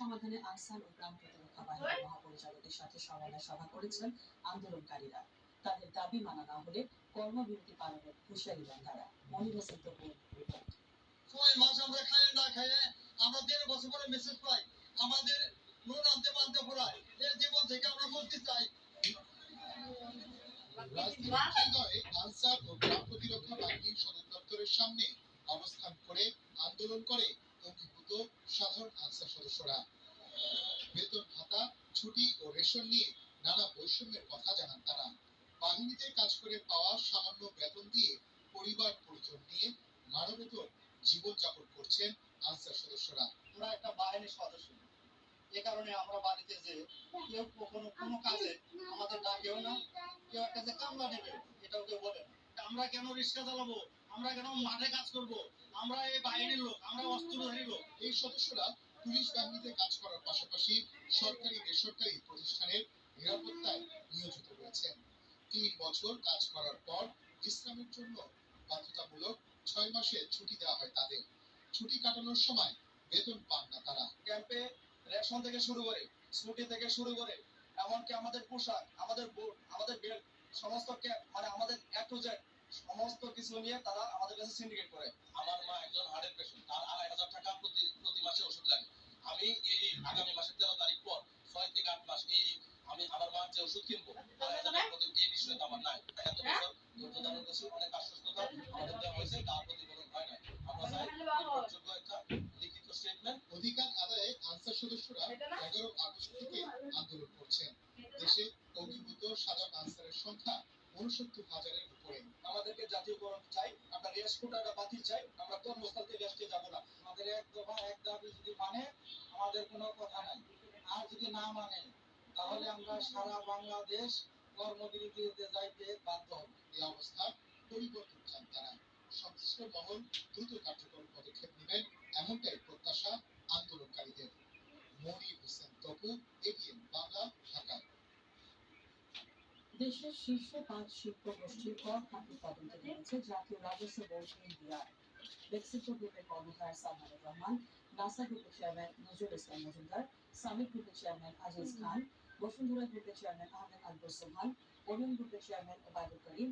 সমাধানে আনসার ও গ্রাম প্রতিরক্ষা বাহিনীর মহাপরিচালকের সাথে সমন্বয় সভা করেছেন আন্দোলনকারীরা। তাদের দাবি মানা না হলে কর্মবিরতি পালনের হুঁশিয়ারি দেন তারা। মনির হোসেন তপুর রিপোর্ট। ছয় মাস আমরা খাই না খাইয়ে আমরা ১.৫ বছর পরে মেসেজ পাই আমাদের নুন আনতে মানতে পড়ায় এই জীবন থেকে আমরা মুক্তি চাই। আনসার ও গ্রাম প্রতিরক্ষা বাহিনীর সদর দপ্তরের সামনে অবস্থান করে আন্দোলন করে অভিভূত সাধারণ আনসার সদস্যরা। বেতন ভাতা, ছুটি ও রেশন নিয়ে নানা বৈষম্যের কথা জানান তারা। বাহিনীতে কাজ করে পাওয়া সামান্য বেতন দিয়ে পরিবার পরিজন নিয়ে মানবেতর জীবনযাপন করছেন আনসার সদস্যরা। আমরা একটা বাহিনীর সদস্য, এ কারণে আমরা বাড়িতে যে কেউ কখনো কোনো কাজে আমাদের ডাকেও না, কেউ একটা যে কামলা নেবে এটাও কেউ বলে না। আমরা কেন রিক্সা চালাবো, আমরা কেন মাঠে কাজ করব, আমরা এই বাহিনীর লোক, আমরা অস্ত্রধারী লোক। এই সদস্যরা পুলিশ বাহিনীতে কাজ করার পাশাপাশি সরকারি বেসরকারি প্রতিষ্ঠানের নিরাপত্তায় নিয়োজিত রয়েছেন। ৩ বছর কাজ করার পর বিশ্রামের জন্য বাধ্যতামূলক ৬ মাসের ছুটি দেওয়া হয় তাদের। ছুটি কাটানোর সময় বেতন পান না তারা। ক্যাম্পে রেশন থেকে শুরু করে, ছুটি থেকে শুরু করে, এমনকি আমাদের পোশাক, আমাদের বুট, আমাদের বেল্ট, সমস্ত মানে আমাদের এ টু জেড সমস্ত কিছু নিয়ে তারা আমাদের কাছে সিন্ডিকেট করে। আমার মা একজন হার্টের পেশেন্ট, তার ২৫০০ টাকা প্রতি মাসে ওষুধ লাগে। আমি এই আগামী মাসের ১৩ তারিখ পর ৬ থেকে ৮ মাস আমি আমার মার যে ওষুধ কিনবো ২৫০০ টাকা এই বিষয়ে তো আমার নাই। এত বছর ধৈর্য ধারণ করছি, অনেক আশ্বস্ততা আমাদের দেওয়া হয়েছে, তার প্রতিফলন হয় না। আমরা চাই নির্ভরযোগ্য একটা লিখিত স্টেটমেন্ট। অধিকার আদায়ে আনসার সদস্যরা ১১ আগস্ট থেকে আন্দোলন করছেন। দেশে অভিভূত সাধারণ আনসারের সংখ্যা ৬৯,০০০-এর উপরে। আমাদেরকে জাতীয়করণ চাই, আমরা রেশ কোটাটা বাতিল চাই, আমরা কর্মস্থল থেকে রেস্টে যাব না। আমাদের এক দফা এক দাবি যদি মানে আমাদের কোনো কথা নাই, আর যদি না মানে তাহলে আমরা সারা বাংলাদেশ কর্মবিরতিতে যাইতে বাধ্য হব। এই অবস্থার পরিবর্তন চান তারা। সংশ্লিষ্ট মহল দ্রুত কার্যকর পদক্ষেপ নেবেন এমনটাই প্রত্যাশা আন্দোলনকারীদের। মনির হোসেন তপু, এটিএন বাংলা, ঢাকা। দেশের শীর্ষ ৫ শিল্প গোষ্ঠীর কর খাতে তদন্তে নেমেছে জাতীয় রাজস্ব বোর্ড এনবিআর। বেক্সিমকো গ্রুপের কর্ণধার সালমানুর রহমান, নাসা গ্রুপের চেয়ারম্যান নজরুল ইসলাম মজুমদার, সামিট গ্রুপের চেয়ারম্যান আজিজ খান, বসুন্ধরা গ্রুপের চেয়ারম্যান আহমেদ আকবর সোবহান, ওরিয়ন গ্রুপের চেয়ারম্যান ওবায়দুল করিম